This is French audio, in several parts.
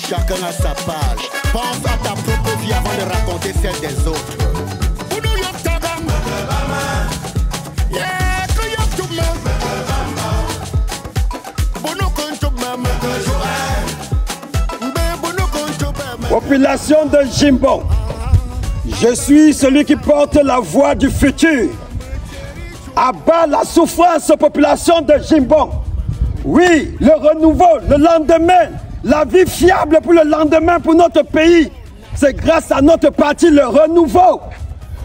Chacun a sa page. Pense à ta propre vie avant de raconter celle des autres. Population de Jimbon, je suis celui qui porte la voix du futur. Abat la souffrance, population de Jimbon. Oui, le renouveau, le lendemain, la vie fiable pour le lendemain pour notre pays. C'est grâce à notre parti, le renouveau.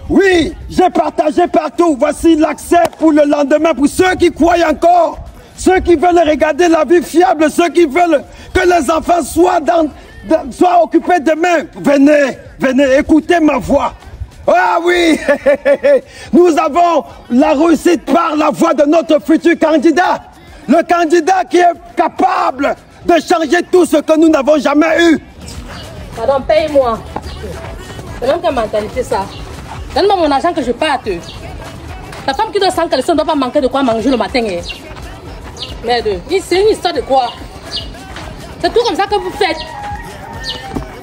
Oui, j'ai partagé partout. Voici l'accès pour le lendemain pour ceux qui croient encore. Ceux qui veulent regarder la vie fiable, ceux qui veulent que les enfants soient occupés demain. Venez, venez, écoutez ma voix. Ah oui, nous avons la réussite par la voix de notre futur candidat. Le candidat qui est capable de changer tout ce que nous n'avons jamais eu. Pardon, paye-moi. C'est même quelle mentalité ça. Donne-moi mon argent que je parte. La femme qui doit sans caleçon ne doit pas manquer de quoi manger le matin. Merde, c'est une histoire de quoi? C'est tout comme ça que vous faites.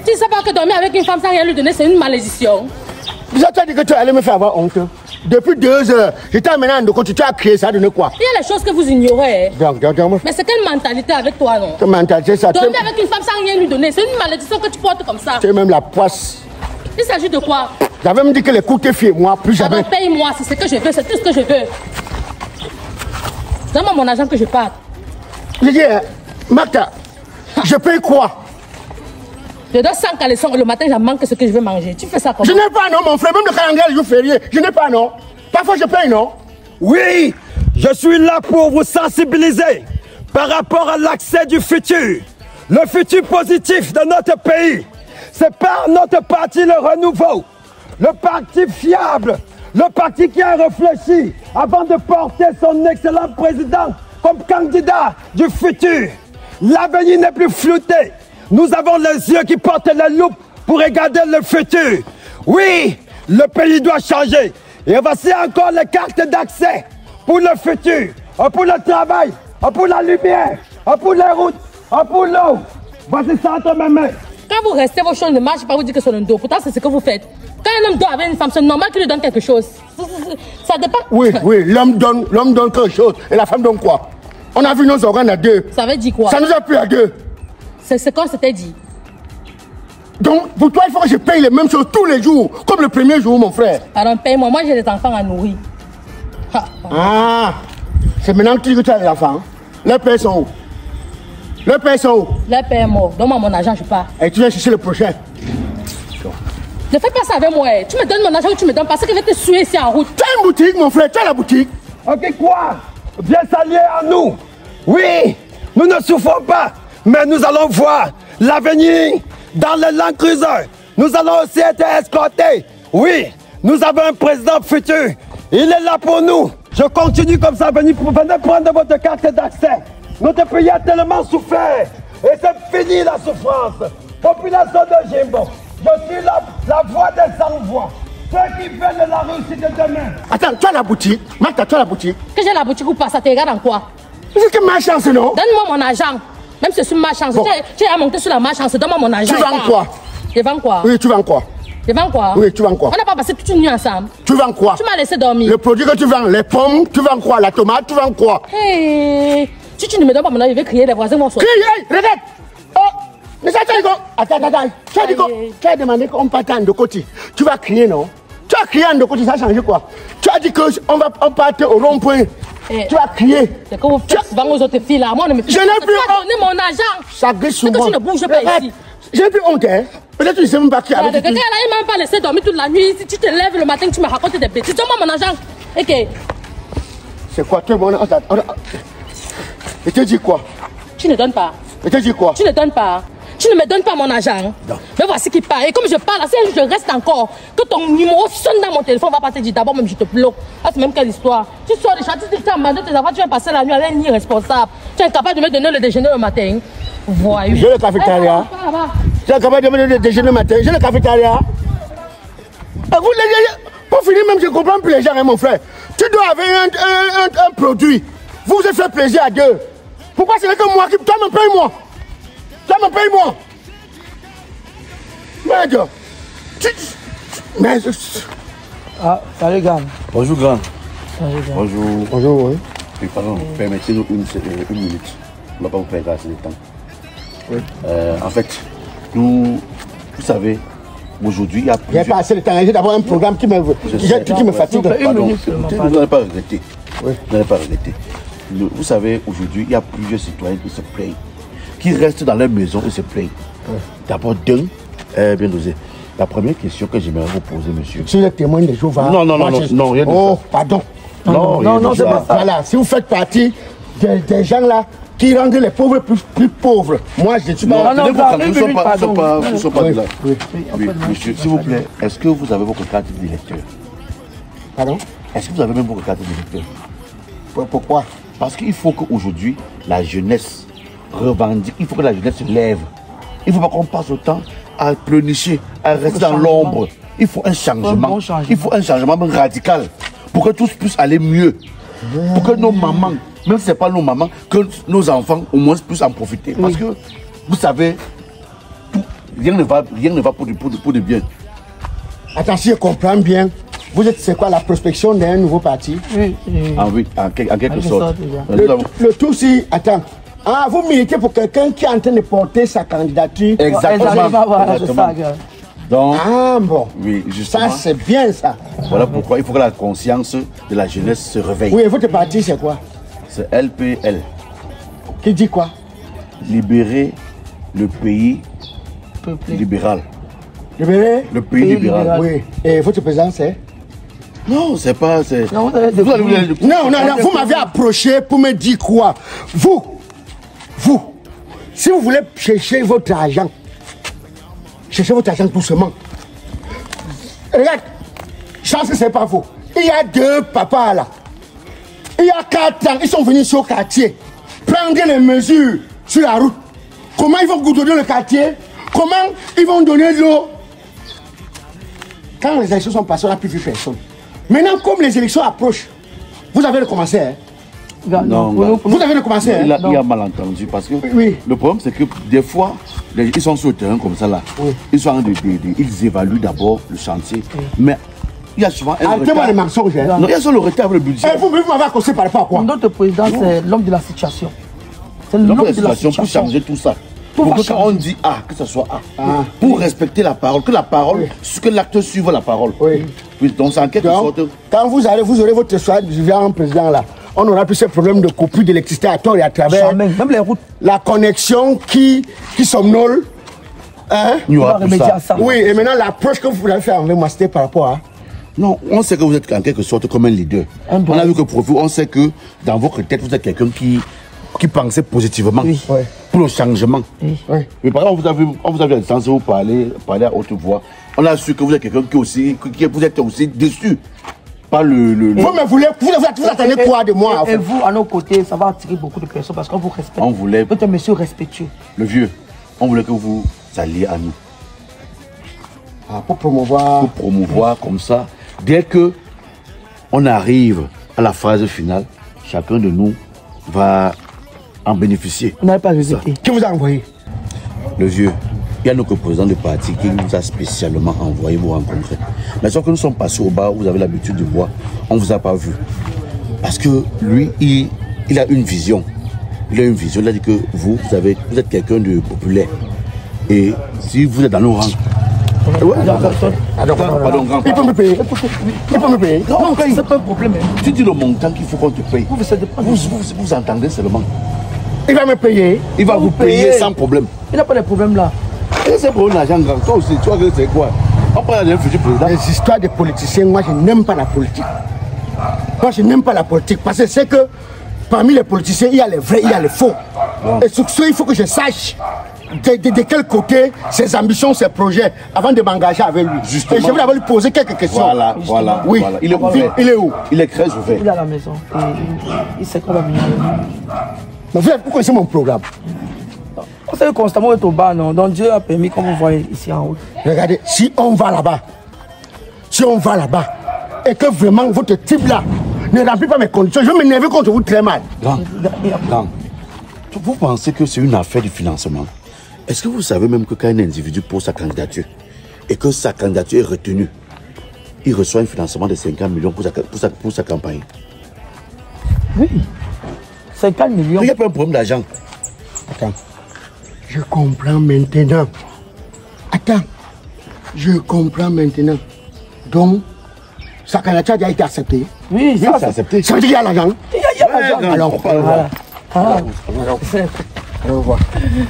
Tu ne sais pas que dormir avec une femme sans rien lui donner, c'est une malédiction. Déjà, tu as dit que tu allais me faire avoir honte. Depuis 2 heures, je t'ai amené en de tu as créé ça, donner quoi? Il y a les choses que vous ignorez. Donc, mais c'est quelle mentalité avec toi, non? Quelle mentalité, ça? Dormir avec une femme sans rien lui donner, c'est une malédiction que tu portes comme ça. C'est même la poisse. Il s'agit de quoi? J'avais me dit que les coups t'es fait, moi, plus jamais. Paye-moi, c'est ce que je veux, c'est tout ce que je veux. Donne-moi mon argent que je parte. Je dis, Martha, je paye quoi? Je dois sans caleçon le matin, j'en manque ce que je veux manger. Tu fais ça comment? Je n'ai pas, non, mon frère. Même le calendrier, le jour férié. Je n'ai pas, non. Parfois, je paye, non. Oui, je suis là pour vous sensibiliser par rapport à l'accès du futur. Le futur positif de notre pays. C'est par notre parti, le renouveau. Le parti fiable. Le parti qui a réfléchi avant de porter son excellent président comme candidat du futur. L'avenir n'est plus flouté. Nous avons les yeux qui portent la loupe pour regarder le futur. Oui, le pays doit changer. Et voici encore les cartes d'accès pour le futur, pour le travail, pour la lumière, pour les routes, pour l'eau. Voici ça entre mes mains. Quand vous restez, vos choses ne marchent pas, vous dites que c'est un dos. Pourtant, c'est ce que vous faites. Quand un homme doit avec une femme, c'est normal qu'il lui donne quelque chose. Ça dépend. Oui, oui, l'homme donne quelque chose. Et la femme donne quoi? On a vu nos organes à 2. Ça veut dire quoi? Ça nous a pris à 2. C'est comme c'était dit. Donc, pour toi, il faut que je paye les mêmes choses tous les jours, comme le premier jour, mon frère. Alors, paye-moi. Moi, j'ai des enfants à nourrir. Ah, c'est maintenant que tu dis que tu as des enfants. Les pères sont où? Les pères sont où? Les pères est mort. Donne-moi mon argent, je pars. Et tu viens chercher le prochain. Ne fais pas ça avec moi. Tu me donnes mon argent ou tu me donnes pas. C'est que je vais te suer ici en route. Tu as une boutique, mon frère. Tu as la boutique. Ok, quoi? Viens s'allier à nous. Oui, nous ne souffrons pas. Mais nous allons voir l'avenir dans le Land Cruiser. Nous allons aussi être escortés. Oui, nous avons un président futur. Il est là pour nous. Je continue comme ça. Venez prendre votre carte d'accès. Notre pays a tellement souffert. Et c'est fini la souffrance. Population de Jimbon, je suis la voix des sans-voix. Ceux qui veulent la réussite de demain. Attends, tu as la boutique. Martha, tu as la boutique. Que j'ai la boutique ou pas, ça te regarde en quoi? C'est que ma chance, non? Donne-moi mon argent. Même si c'est sur ma chance. Bon. Tu as monté sur la ma chance. Donne-moi mon argent. Tu vends quoi? Je vends quoi? Oui, tu vends quoi? Je vends quoi? Oui, tu vends quoi? On n'a pas passé toute une nuit ensemble. Tu vends quoi? Tu m'as laissé dormir. Le produit que tu vends, les pommes, tu vends quoi? La tomate, tu vends quoi? Hey, si tu ne me donnes pas mon argent, je vais crier, les voisins vont sortir. Crie, hey, regarde! Oh! Mais ça, attends. Tu as demandé qu'on parte en de côté. Tu vas crier, non? Tu as crié en de côté, ça a changé quoi? Tu as dit qu'on parte au rond-point. Tu as crié. C'est que vous faites souvent aux autres filles là. Moi, on ne me fait pas. Je n'ai plus honte. Donner mon argent. Ça glisse sur moi. Que tu ne bouges pas ici. J'ai plus honte, hein. Peut-être que tu ne sais même pas qui avec quelqu'un là, il m'a même pas laissé dormir toute la nuit. Si tu te lèves le matin, tu me racontes des bêtises. Donne-moi mon argent. Ok. C'est quoi? Tu es bon? Et tu dis quoi? Tu ne donnes pas. Et tu dis quoi? Tu ne donnes pas. Tu ne me donnes pas mon argent. Non. Mais voici qui part. Et comme je parle, si je reste encore, que ton numéro sonne dans mon téléphone, on va pas te dire d'abord même je te bloque. Ah, c'est même quelle histoire. Tu sors des chats, tu dis que tu as demandé tes enfants, tu viens passer la nuit avec un irresponsable. Tu es incapable de me donner le déjeuner le matin. Voyou. J'ai le cafétéria. Tu es incapable de me donner le déjeuner le matin. J'ai le cafétéria. Pour finir, même je comprends plus les gens, hein, mon frère. Tu dois avoir un produit. Vous vous faites plaisir à deux. Pourquoi c'est que moi qui. Toi, me paye-moi. Toi, me paye-moi. Mais... Ah, salut, grand. Bonjour, grand. Salut, grand. Bonjour. Bonjour, oui. Oui, pardon, permettez-nous une minute. On ne va pas vous perdre assez de temps. Oui. En fait, vous savez, aujourd'hui, il y a Il n'y a pas assez de temps. J'ai d'abord un programme qui me fatigue. Pardon, vous n'allez pas regretter. Oui. Vous n'allez pas regretter. Vous savez, aujourd'hui, il y a plusieurs citoyens qui se plaignent, qui restent dans leur maison et se plaignent. Oui. D'abord, bien dosé. La première question que j'aimerais vous poser, monsieur. Si vous êtes témoin des jours, non, rien de ça. Oh, pardon. Non, c'est pas ça. Voilà, si vous faites partie des gens là qui rendent les pauvres plus pauvres, moi je ne suis pas... Nous ne sommes pas de là. Oui, monsieur, s'il vous plaît, est-ce que vous avez votre carte d'électeur? Pardon? Est-ce que vous avez même votre carte d'électeur? Pourquoi? Parce qu'il faut qu'aujourd'hui, la jeunesse revendique, il faut que la jeunesse se lève. Il ne faut pas qu'on passe autant à pleurnicher, à rester dans l'ombre. Il faut un changement. Il faut un changement radical pour que tous puissent aller mieux. Pour que nos mamans, même si ce n'est pas nos mamans, que nos enfants au moins puissent en profiter. Parce que, vous savez, rien ne va pour de bien. Attention, je comprends bien. Vous êtes, c'est quoi, la prospection d'un nouveau parti? Oui. Ah oui, en quelque sorte. Le tout si, attends. Ah, vous militez pour quelqu'un qui est en train de porter sa candidature. Exactement. Donc, ah bon. Oui, justement. Ça, c'est bien ça. Voilà pourquoi il faut que la conscience de la jeunesse se réveille. Oui, votre parti, c'est quoi? C'est LPL. Qui dit quoi? Libérer le pays libéral. Libérer le pays libéral. Oui. Et votre président, c'est? Non, c'est pas... Non, vous m'avez approché pour me dire quoi? Vous, si vous voulez chercher votre argent doucement. Regarde, je pense que c'est pas vous. Il y a 2 papas là. Il y a 4 ans, ils sont venus sur le quartier. Prendre les mesures sur la route. Comment ils vont goudronner le quartier? Comment ils vont donner de l'eau? Quand les élections sont passées, on n'a plus vu personne. Maintenant, comme les élections approchent, vous avez recommencé, hein? Non, vous avez recommencé, hein? Il y a malentendu parce que le problème c'est que des fois, ils sont sur le terrain comme ça là. Oui. Ils évaluent d'abord le chantier. Oui. Mais il y a souvent un retard. Non, il y a souvent le retard avec le budget. Et vous m'avez accosé par rapport à quoi? Notre président, c'est l'homme de la situation. C'est l'homme de la situation pour changer tout ça. Pour que quand on dit A, que ce soit A. Pour respecter la parole, que la parole, que l'acte suive la parole. Oui. Donc c'est en quelque sorte. Quand vous aurez votre soir du en président là, on aura plus ces problèmes de coupure d'électricité à tort et à travers. Même les routes. La connexion qui somnole. Hein? Il y aura tout ça. Oui, et maintenant l'approche que vous voulez faire avec moi, c'était par rapport à... Non, on sait que vous êtes en quelque sorte comme un leader. On a vu que pour vous, on sait que dans votre tête, vous êtes quelqu'un qui pensait positivement pour le changement. Oui. Mais par exemple, on vous a vu à distance, vous parler à haute voix. On a su que vous êtes quelqu'un vous êtes aussi déçu. Pas le... Vous attendez quoi de moi? Et vous, à nos côtés, ça va attirer beaucoup de personnes parce qu'on vous respecte. On voulait... Vous êtes un monsieur respectueux. Le vieux, on voulait que vous alliez à nous. Ah, pour promouvoir... Pour promouvoir comme ça. Dès que on arrive à la phase finale, chacun de nous va en bénéficier. Vous n'avez pas hésité. Qui vous a envoyé? Le vieux. Il y a notre président de parti qui nous a spécialement envoyé vous rencontrer. Mais sauf que nous sommes passés au bar, vous avez l'habitude de voir, on ne vous a pas vu. Parce que lui, il a une vision. Il a une vision, il a dit que vous êtes quelqu'un de populaire. Et si vous êtes dans nos rangs, pardon, grand. Il peut me payer. Non, c'est pas un problème. Tu dis le montant qu'il faut qu'on te paye. Vous entendez seulement. Il va me payer. Il va vous payer sans problème. Il n'a pas de problème là. C'est pour l'argent grand. Toi aussi, tu vois que c'est quoi? On parle d'un futur président. Les histoires de politiciens, moi je n'aime pas la politique. Moi je n'aime pas la politique parce que c'est que parmi les politiciens, il y a les vrais, il y a les faux. Et sur ce, il faut que je sache de quel côté ses ambitions, ses projets, avant de m'engager avec lui. Justement. Et je vais d'abord lui poser quelques questions. Voilà. Oui. Voilà. Il est ouvert. Il est où? Il est très ouvert. Il est à la maison. Il sait qu'on va venir. Mais vous connaissez mon programme? On sait constamment être au bas, non? Donc Dieu a permis, comme vous voyez ici en haut. Regardez, si on va là-bas, et que vraiment votre type là ne remplit pas mes conditions, je vais m'énerver contre vous très mal. Grand, vous pensez que c'est une affaire de financement? Est-ce que vous savez même que quand un individu pose sa candidature, et que sa candidature est retenue, il reçoit un financement de 50 millions pour sa campagne. Oui. 50 millions. Il n'y a pas un problème d'argent. Attends. Je comprends maintenant. Attends. Je comprends maintenant. Donc, sa candidature a été acceptée. Oui, ça c'est accepté. Ça veut dire qu'il y a l'argent. Il y a l'argent. Alors, on va voir. On va.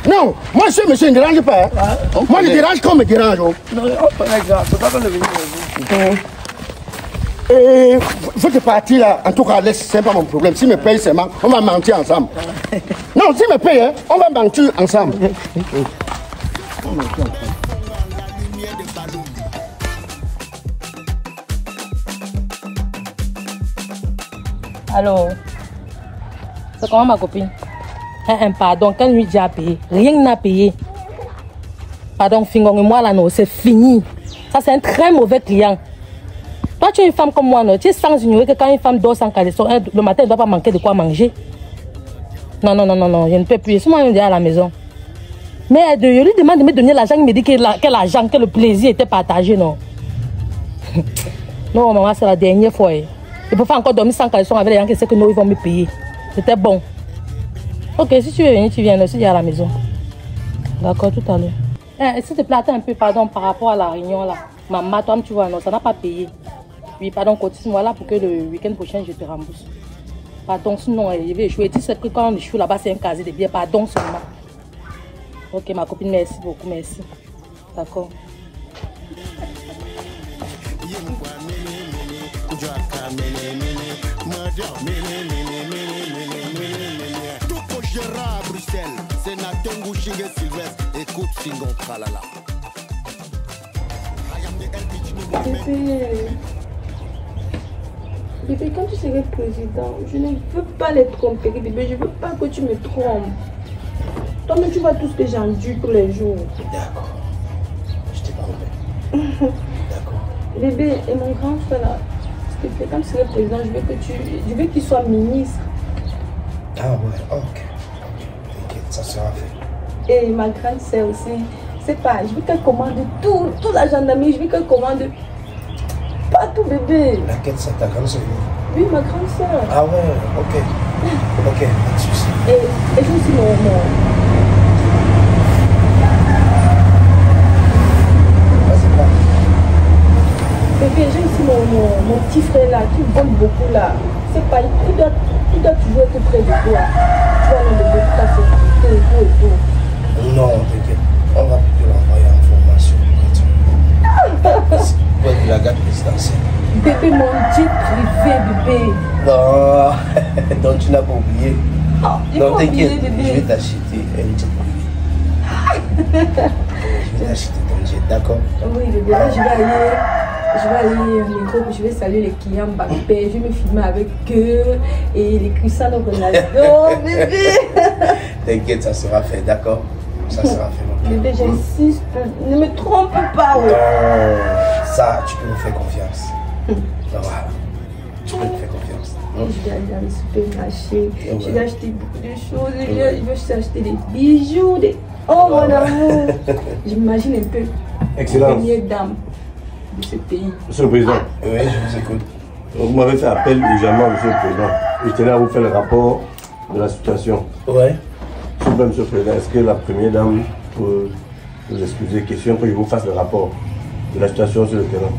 Non, moi ce monsieur ne dérange pas. Hein. Moi je dérange comme me dérange. Non, on connaît grave. C'est pas qu'on est venu avec vous. Et faut te partir là. En tout cas, laisse, c'est pas mon problème. Si me paye seulement, on va mentir ensemble. Non, si me paye, hein, on va mentir ensemble. Alors, c'est comment ma copine? Pardon, quand lui déjà payé, rien n'a payé. Pardon, Fingong et moi là, non, c'est fini. Ça, c'est un très mauvais client. Toi, tu es une femme comme moi, non? Tu es sans ignorer que quand une femme dort sans caleçon, le matin, elle ne doit pas manquer de quoi manger. Non, non, non, non, non, je ne peux plus. C'est moi, je dis à la maison. Mais je lui demande de me donner l'argent, il me dit que l'argent, que le plaisir était partagé, non? Non, maman, c'est la dernière fois. Il faut faire encore dormir sans caleçon avec les gens qui savent que non, ils vont me payer. C'était bon. Ok, si tu veux venir, tu viens aussi à la maison. D'accord, tout à l'heure. S'il te plaît, attends un peu, pardon, par rapport à la réunion là. Maman, toi, tu vois, non, ça n'a pas payé. Oui, pardon, cotise-moi là pour que le week-end prochain, je te rembourse. Pardon, sinon, je vais échouer. Tu sais que quand on échoue là-bas, c'est un casier de billets. Pardon seulement. Ok, ma copine, merci beaucoup, merci. D'accord. Gérard à Bruxelles, c'est Nathan Gouchingue Sylvestre. Écoute Singon Tralala. Bébé, quand tu serais président, je ne veux pas les tromper, bébé. Je ne veux pas que tu me trompes. Toi-même, tu vois tout ce que j'endure tous les jours. D'accord. Je te promets. D'accord. Bébé, et mon grand frère là, s'il te plaît, quand tu serais président, je veux qu'il soit ministre. Ah ouais, ok. T'inquiète, ça sera fait. Et ma grande sœur aussi. C'est pas, je veux qu'elle commande tout la gendarmerie, je veux qu'elle commande pas tout, bébé. Laquelle c'est ta grande sœur? Oui, ma grande sœur. Ah ouais, ok. Ok, pas de soucis. Et je aussi mon... Vas-y, pas. Bébé, j'ai aussi mon petit frère là, qui vole beaucoup là. C'est pas, il doit toujours être près de toi. Tu vois, le bébé, ta sécurité et tout. Non, t'inquiète. On va plutôt l'envoyer en formation. Pour être la garde présidentielle. Bébé, mon jet privé, bébé. Non, donc tu n'as pas oublié. Non, t'inquiète, je vais t'acheter un jet privé. Je vais t'acheter ton jet, d'accord? Oui, bébé, là, je vais aller en Europe, je vais saluer les clients Mbappé, je vais me filmer avec eux et les Cristiano Ronaldo, bébé. T'inquiète, ça sera fait, d'accord? Ça sera fait. Bébé, j'insiste, ne me trompe pas. Ouais. Ça, tu peux me faire confiance. Voilà. Tu peux me faire confiance. Je vais aller dans le supermarché, je vais acheter beaucoup de choses, je vais acheter des bijoux, Oh mon amour. J'imagine un peu Excellence. la première dame de ce pays. Monsieur le Président. Oui, je vous écoute. Vous m'avez fait appel urgemment, Monsieur le Président. Je tenais à vous faire le rapport de la situation. Ouais. S'il vous plaît, Monsieur le Président, est-ce que la première dame peut vous excuser question que je vous fasse le rapport de la situation sur le terrain?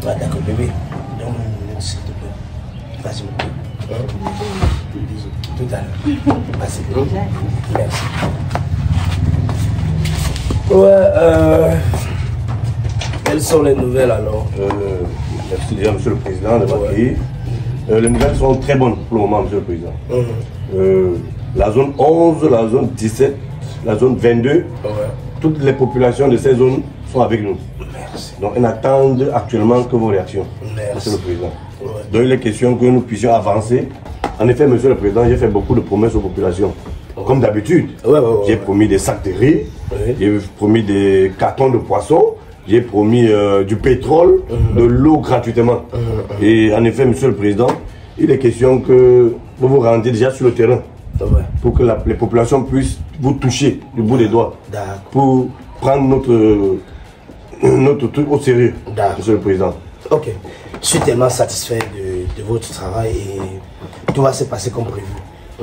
Ah, d'accord, bébé. Donne-moi une minute, s'il te plaît. Vas-y, tout à l'heure. Vas-y. Merci. Ouais, quelles sont les nouvelles alors? Merci déjà, Monsieur le Président, de m'accueillir. Les nouvelles sont très bonnes pour le moment, Monsieur le Président. La zone 11, la zone 17, la zone 22, toutes les populations de ces zones sont avec nous. Merci. Donc, on attend actuellement que vos réactions, Monsieur le Président. Donc, il est question que nous puissions avancer. En effet, Monsieur le Président, j'ai fait beaucoup de promesses aux populations. Comme d'habitude, j'ai promis des sacs de riz, j'ai promis des cartons de poissons, j'ai promis du pétrole, de l'eau gratuitement. Et en effet, Monsieur le Président, il est question que vous vous rendiez déjà sur le terrain pour que les populations puissent vous toucher du bout des doigts, pour prendre notre truc au sérieux, Monsieur le Président. Ok. Je suis tellement satisfait de votre travail et tout va se passer comme prévu.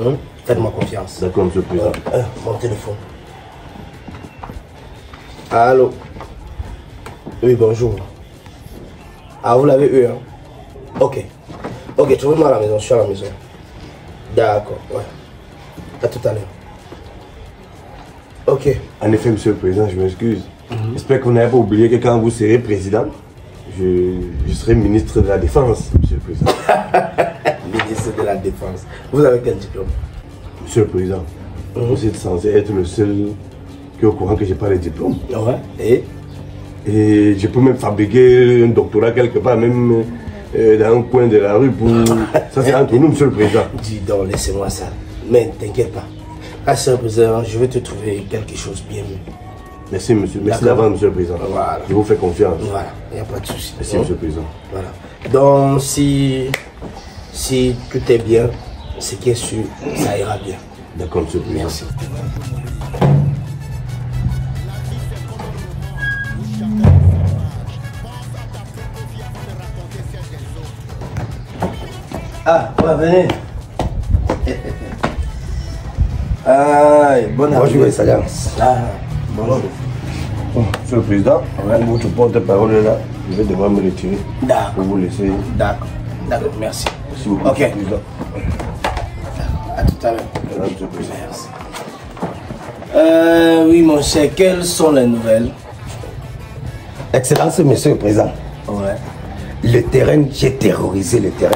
Hein? Faites-moi confiance. D'accord, Monsieur le Président. Mon téléphone. Allô? Oui, bonjour. Ah, vous l'avez eu, hein? Ok. Ok, trouvez-moi à la maison, je suis à la maison. D'accord, ouais. À tout à l'heure. Ok. En effet, Monsieur le Président, je m'excuse. J'espère que vous n'avez pas oublié que quand vous serez président, je serai ministre de la Défense, Monsieur le Président. Ministre de la Défense. Vous avez quel diplôme? Monsieur le Président, vous êtes censé être le seul qui est au courant que je n'ai pas les diplômes. Ouais. Et je peux même fabriquer un doctorat quelque part, même dans un coin de la rue pour... Ça, c'est entre nous, Monsieur le Président. Dis donc, laissez-moi ça. Mais t'inquiète pas. Monsieur le Président, je vais te trouver quelque chose bien mieux. Merci, monsieur. Merci d'avance, Monsieur le Président. Voilà. Je vous fais confiance. Voilà, il n'y a pas de souci. Merci, Monsieur le Président. Voilà. Donc, si tout est bien, ce qui est sûr, ça ira bien. D'accord, Monsieur le Président. Merci. Ah, ouais, venez. Ah, bonjour, Excellence. Ah, bonjour. Monsieur le Président, votre porte-parole est là. Je vais devoir me retirer. D'accord. Pour vous laisser. D'accord. D'accord, merci. Merci beaucoup. Ok. À tout à l'heure. Monsieur le Président. Merci. Oui, mon cher, quelles sont les nouvelles? Excellence, Monsieur le Président. Ouais. Le terrain, j'ai terrorisé le terrain.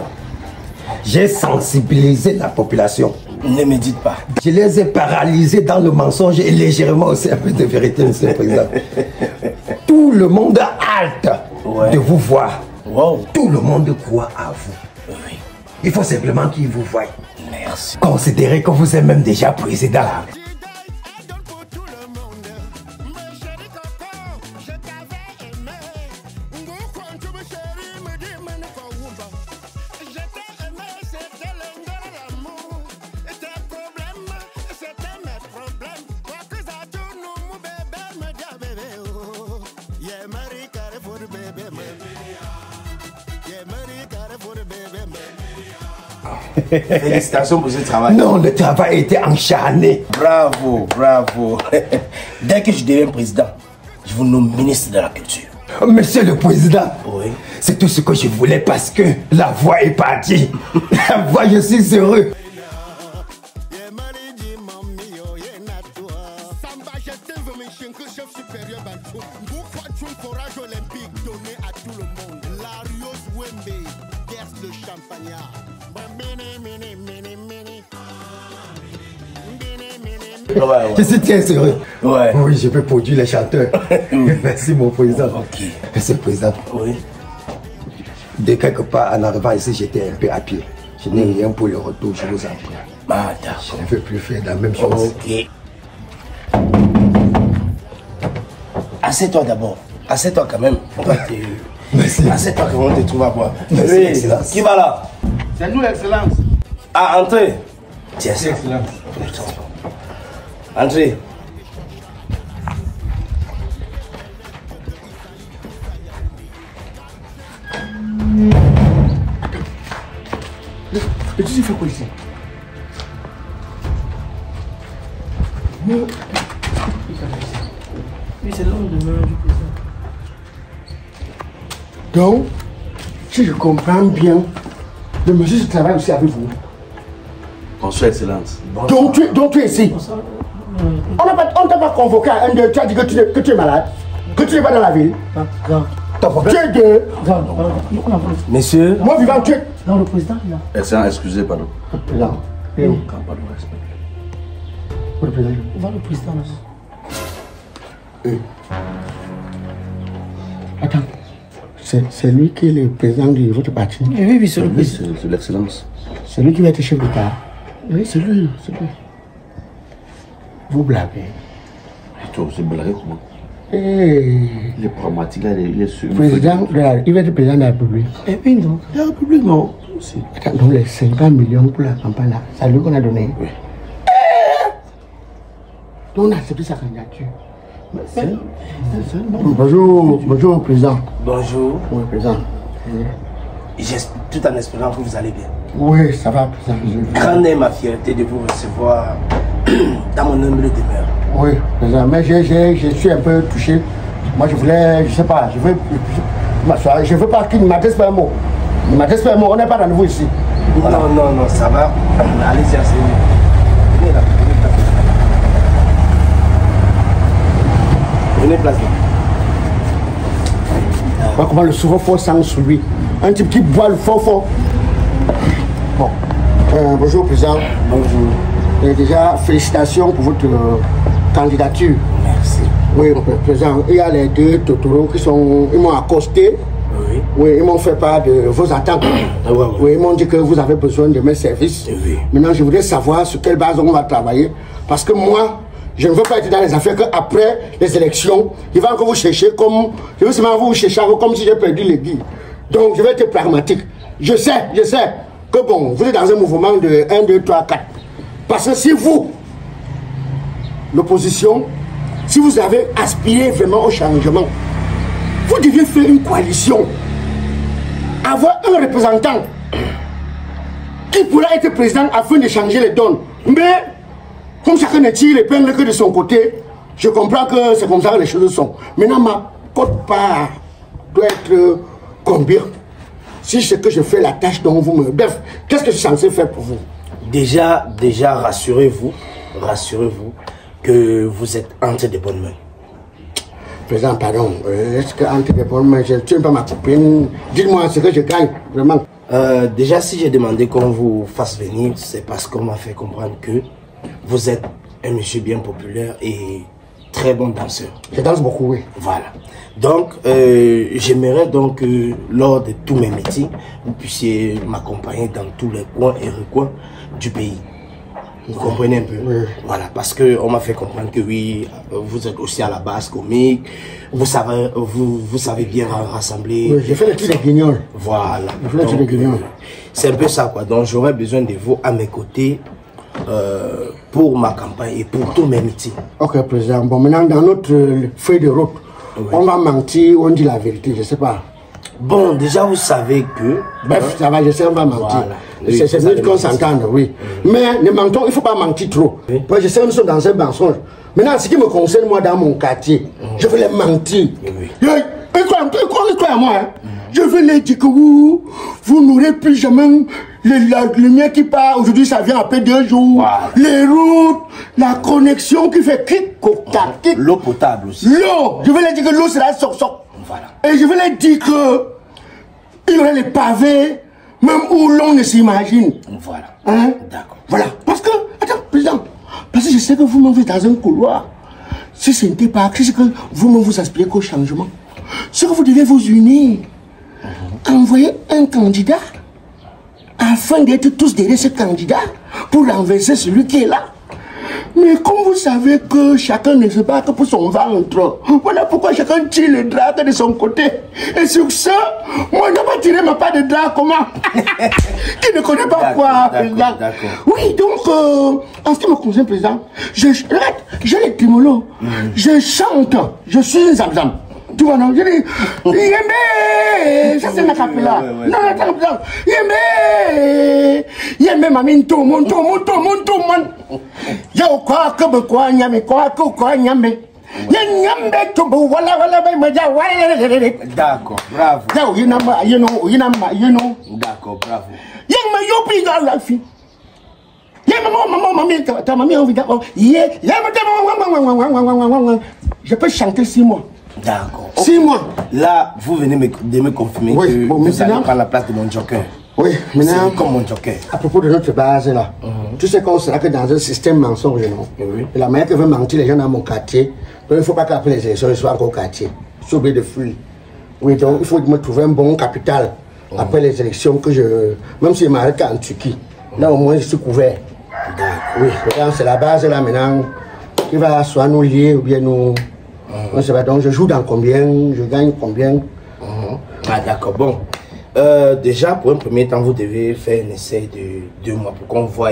J'ai sensibilisé la population. Ne me dites pas. Je les ai paralysés dans le mensonge et légèrement aussi un peu de vérité, Monsieur le Président. Tout le monde halte de vous voir. Wow. Tout le monde croit à vous. Oui. Il faut simplement qu'ils vous voient. Merci. Considérez que vous êtes même déjà président. Félicitations pour ce travail. Non, le travail était acharné. Bravo, bravo. Dès que je deviens président, je vous nomme ministre de la Culture. Monsieur le Président, oui. C'est tout ce que je voulais parce que la voix est partie. La voix, je suis heureux. Ouais. Je suis très heureux. Ouais. Oui, je peux produire les chanteurs. Merci, mon président. Ok. Monsieur le Président. Oui. De quelque part, en arrivant ici, j'étais un peu à pied. Je n'ai rien pour le retour, je vous en prie. Ah, d'accord. Je ne veux plus faire la même chose. Ok. Assieds-toi d'abord. Assieds-toi quand même. Merci. Assieds-toi quand même, tu vas boire. Merci, oui. Excellence. Qui va là? C'est nous, Excellence. Ah, entrez. Tiens, c'est Excellence. Entrez. Et tu fais quoi ici? Oui, c'est l'homme de main du président. Donc, si je comprends bien, le monsieur se travaille aussi avec vous. Bonsoir, Excellence. Donc tu es ici. On ne t'a pas convoqué à un de... Tu as dit que tu es malade, que tu n'es pas dans la ville. Tu es deux. Messieurs. Moi vivant, tu es... Non, le président, là. Excellence, excusez, pardon. Là. Pardon, respect. Le président. Va le président, là. Attends. C'est lui qui est le président de votre parti. Oui, oui, c'est le président. C'est l'excellence. C'est lui qui va être chef d'État. Oui, c'est lui, c'est lui. Vous blaguez. Et toi, c'est blagué comment? Il est pragmatique, là, il est sûr. Président il va être président de la République. Et puis donc, la République, non. Aussi. Attends, donc les 50 millions pour la campagne là, c'est lui qu'on a donné. Oui. Donc on a accepté sa candidature. Bonjour, bonjour, président. Bonjour. Oui, président. Tout en espérant que vous allez bien. Oui, ça va, président. Grande est ma fierté de vous recevoir dans mon humble demeure. Oui, président, mais je suis un peu touché. Moi, je voulais, je sais pas, je veux pas qu'il ne m'adresse pas un mot. Il ne m'adresse pas un mot, on n'est pas dans vous ici. Voilà. Non, ça va. Allez-y, asseyez-vous. Venez là, venez place là. Voilà comment le souvent fort sang sur lui. Un type qui boit le fort. Bon. Bonjour, président. Bonjour. Et déjà, félicitations pour votre candidature. Merci. Oui, président, il y a les deux Totoro qui m'ont accosté. Oui. Oui, ils m'ont fait part de vos attentes. Oui, ils m'ont dit que vous avez besoin de mes services. Oui. Maintenant, je voudrais savoir sur quelle base on va travailler. Parce que moi, je ne veux pas être dans les affaires qu'après les élections, il va encore vous chercher comme... Je veux seulement vous chercher comme si j'ai perdu les guides. Donc, je vais être pragmatique. Je sais que bon, vous êtes dans un mouvement de 1, 2, 3, 4. Parce que si vous, l'opposition, si vous avez aspiré vraiment au changement, vous deviez faire une coalition, avoir un représentant qui pourra être président afin de changer les donnes. Mais, comme chacun ne tire l'épingle que de son côté, je comprends que c'est comme ça que les choses sont. Maintenant, ma quote-part doit être combien? Si c'est que je fais la tâche dont vous me... Bref, qu'est-ce que je suis censé faire pour vous? Déjà, rassurez-vous que vous êtes entre de bonnes mains. Président, pardon, est-ce que entre de bonnes mains, je ne tue pas ma copine? Dites-moi ce que je gagne, vraiment. Déjà, si j'ai demandé qu'on vous fasse venir, c'est parce qu'on m'a fait comprendre que vous êtes un monsieur bien populaire et très bon danseur. Je danse beaucoup, oui. Voilà. Donc, j'aimerais donc que lors de tous mes meetings, vous puissiez m'accompagner dans tous les coins et recoins du pays. Vous comprenez un peu? Oui. Voilà, parce qu'on m'a fait comprendre que oui, vous êtes aussi à la base comique, vous savez bien rassembler. Oui, j'ai fait le truc des guignols. Voilà. J'ai fait le truc des guignols. C'est un peu ça, quoi. Donc, j'aurais besoin de vous à mes côtés pour ma campagne et pour tous mes meetings. Ok, président. Bon, maintenant, dans notre feuille de route, oui, on va mentir, on dit la vérité, je sais pas. Bon, déjà, vous savez que... Bref, ça va, je sais, on va mentir. Voilà. Oui, c'est mieux qu'on s'entende, oui. Mais ne mentons, il ne faut pas mentir trop. Oui. Parce que je sais que nous sommes dans un mensonge. Maintenant, ce qui me concerne, moi, dans mon quartier, je veux les mentir. Oui. Ils croient à moi, hein. Je veux les dire que vous n'aurez plus jamais la lumière qui part. Aujourd'hui, ça vient après 2 jours. Voilà. Les routes, la connexion qui fait clic-coc-tac. L'eau potable aussi. L'eau, je veux les dire que l'eau sera soc-soc. Voilà. Et je veux les dire que il y aurait les pavés, même où l'on ne s'imagine. Voilà. Hein? D'accord. Voilà. Parce que, attends, président, parce que je sais que vous m'envoyez dans un couloir. Si ce n'était pas, c'est que vous-même vous aspirez qu'au changement. C'est que vous devez vous unir. Envoyer un candidat afin d'être tous derrière ce candidat pour renverser celui qui est là. Mais comme vous savez que chacun ne se bat que pour son ventre, voilà pourquoi chacun tire le drap de son côté. Et sur ça, moi, je ne vais pas tirer ma part de drap, comment? Qui ne connaît pas quoi, président. Oui, donc, en ce qui me concerne, président, j'ai les trimolos, je chante, je suis un zamzam. Tu vois, non? Je dis, Yémé, ça c'est un acapella. Non, attends, président. Yémé, Yémé, mamine, tout, mon. Yo, quoi, nyame, quoi, nyame. Nyame, tout, voilà, d'accord, bravo. You know. D'accord, bravo. Yémé, yo, piga, la fille. Yémé, ta mamie, on vit d'abord. Je peux chanter 6 mois. D'accord. 6 mois. Là, vous venez de me confirmer que vous allez prendre la place de mon joker. Oui, maintenant, comme mon joker. À propos de notre base là, tu sais qu'on sera que dans un système mensonge, non? Oui. Et la manière que veulent mentir les gens dans mon quartier, donc il ne faut pas qu'après les élections, ils soient encore au quartier. Je suis obligé de fuir. Oui, donc il faut me trouver un bon capital après les élections que je... Même si je m'arrête en Turquie, là au moins je suis couvert. Oui, c'est la base là maintenant qui va soit nous lier ou bien nous... Donc je joue dans combien, je gagne combien. Ah d'accord, bon. Déjà, pour un premier temps, vous devez faire un essai de 2 mois pour qu'on voie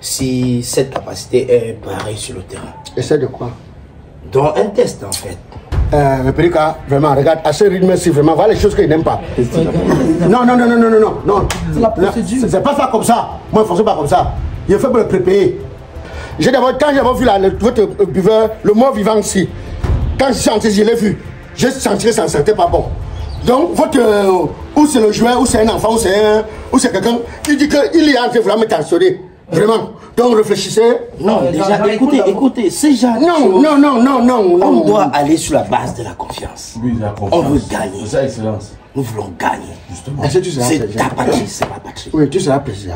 si cette capacité est pareille sur le terrain. Essai de quoi? Donc un test en fait. Pédika, vraiment, regarde, à ce rythme-ci, vraiment, voilà les choses qu'il n'aime pas. Non. C'est la procédure. C'est pas ça comme ça. Moi, je ne fonctionne pas comme ça. Il faut me le préparer. Quand j'avais vu votre buveur, le mort vivant ici, quand je suis entré, je l'ai vu. J'ai senti que ça ne sentait pas bon. Donc, ou c'est le joueur, ou c'est un enfant, ou c'est quelqu'un qui dit qu'il est en train de vouloir me tensionner. Vraiment. Donc, réfléchissez. Non, déjà, écoutez, c'est genre. Non. On doit aller sur la base de la confiance. Oui, la confiance. On veut gagner. C'est ça, Excellence. Nous voulons gagner. Justement. C'est ta patrie, c'est ma patrie. Oui, tu seras président.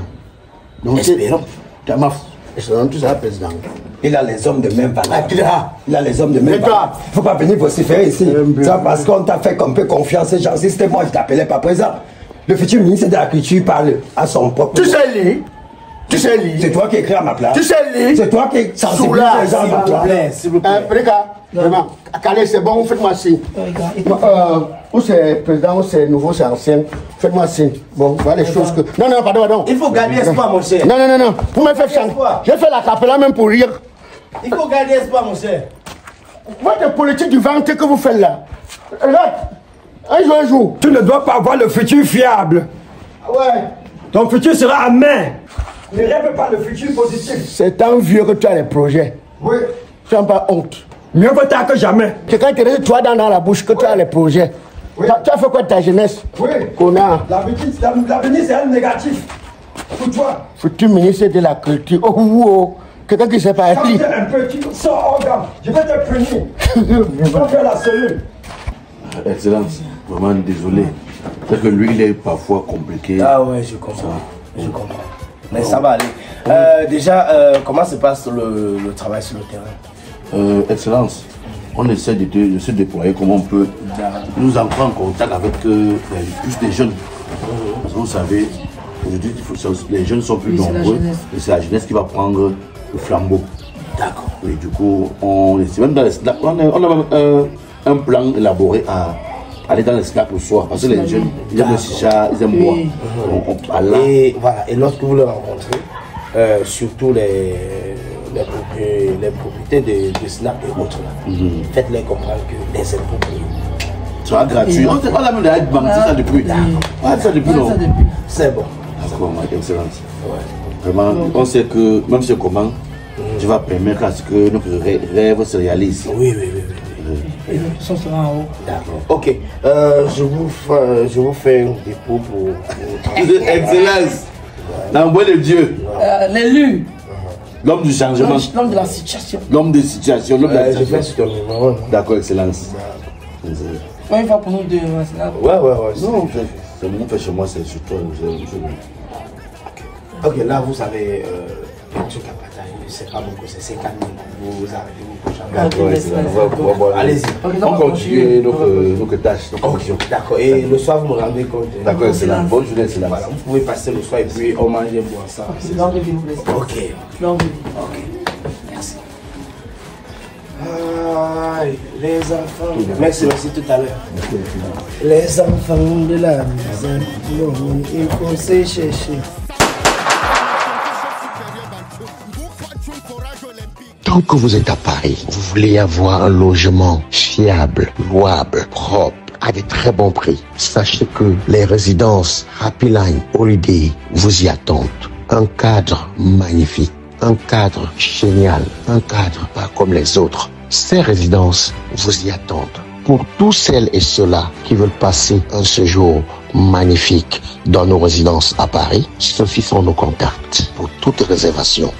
Donc, espérons. Tu seras président. Il a les hommes de même valeur. Il a les hommes de même valeur. Il ne faut pas venir vociférer ici. Ça parce qu'on t'a fait un peu confiance. Et genre, si c'était moi, je ne t'appelais pas président. Le futur ministre de l'Agriculture parle à son propre. Tu sais lire. C'est toi qui écris à ma place. Tu sais lire. C'est toi qui sensibilise les gens à ma place. S'il vous plaît. Préka, vraiment. Calais, c'est bon, faites-moi signe. Ou c'est président, ou c'est nouveau, c'est ancien. Faites-moi signe. Bon, voilà les choses que. Non, pardon. Il faut garder espoir, mon cher. Non. Vous me faites chanter. J'ai fait la capella même pour rire. Il faut garder espoir, mon cher. Votre politique du ventre que vous faites là. Regarde. Un jour. Tu ne dois pas avoir le futur fiable. Ouais. Ton futur sera amer. Ne rêve pas le futur positif. C'est tant vieux que tu as les projets. Oui. Tu n'as pas honte. Mieux vaut tard que jamais. C'est quand tu restes toi dans la bouche que tu as les projets. Oui. Tu as fait quoi de ta jeunesse? Oui. Connard. L'avenir, c'est un négatif. Pour toi. Futur ministre de la culture. Oh. Quelqu'un qui ne sait pas écrire. Un peu, tu sors hors gamme. Je vais te punir. Je vais faire la cellule. Excellence, vraiment désolé. C'est que lui, il est parfois compliqué. Ah ouais, je comprends. Mais ça va aller. Déjà, comment se passe le travail sur le terrain? Excellence, on essaie de se déployer comme on peut. Nous entrons en contact avec plus des jeunes. Parce que vous savez, aujourd'hui, les jeunes sont plus nombreux. Et c'est la jeunesse qui va prendre le flambeau. D'accord. Et du coup, on est même dans les snacks. On a même un plan élaboré à aller dans les snacks le soir. Parce que les jeunes, ils aiment le chicha, ils aiment boire. Et voilà. Et lorsque vous les rencontrez, surtout les propriétés de snacks et autres, faites-les comprendre que les impôts ça sera gratuit. On a même des banques, c'est ça depuis. Ça depuis longtemps. C'est bon. D'accord, excellence. Vraiment, on sait que même si comment, tu vas permettre à ce que nos rêves se réalisent. Oui. Et ça sera en haut. D'accord. Ok. Je vous fais un dépôt pour... Excellence. L'envoi de Dieu. L'élu. L'homme du changement. L'homme de la situation. L'homme des situations. Je fais ce que d'accord, excellence. Une fois pour nous deux. Ouais. Non, c'est mon fait chez moi, c'est sur toi. Ok, là vous avez un truc à partager, c'est pas beaucoup, c'est 50 000. Vous arrêtez D'accord, allez-y. On continue nos tâches, nos fonctions. D'accord, et le soir vous me rendez compte. D'accord, c'est la bonne journée, c'est la. Voilà, vous pouvez passer le soir et puis on mange et boire ça. Ok. Merci. Les enfants. Merci tout à l'heure. Les enfants de la maison, il faut se chercher. Tant que vous êtes à Paris, vous voulez avoir un logement fiable, louable, propre, à des très bons prix. Sachez que les résidences Happy Line Holiday vous y attendent. Un cadre magnifique, un cadre génial, un cadre pas comme les autres. Ces résidences vous y attendent. Pour tous celles et ceux-là qui veulent passer un séjour magnifique dans nos résidences à Paris, ceux-ci sont nos contacts pour toute réservation.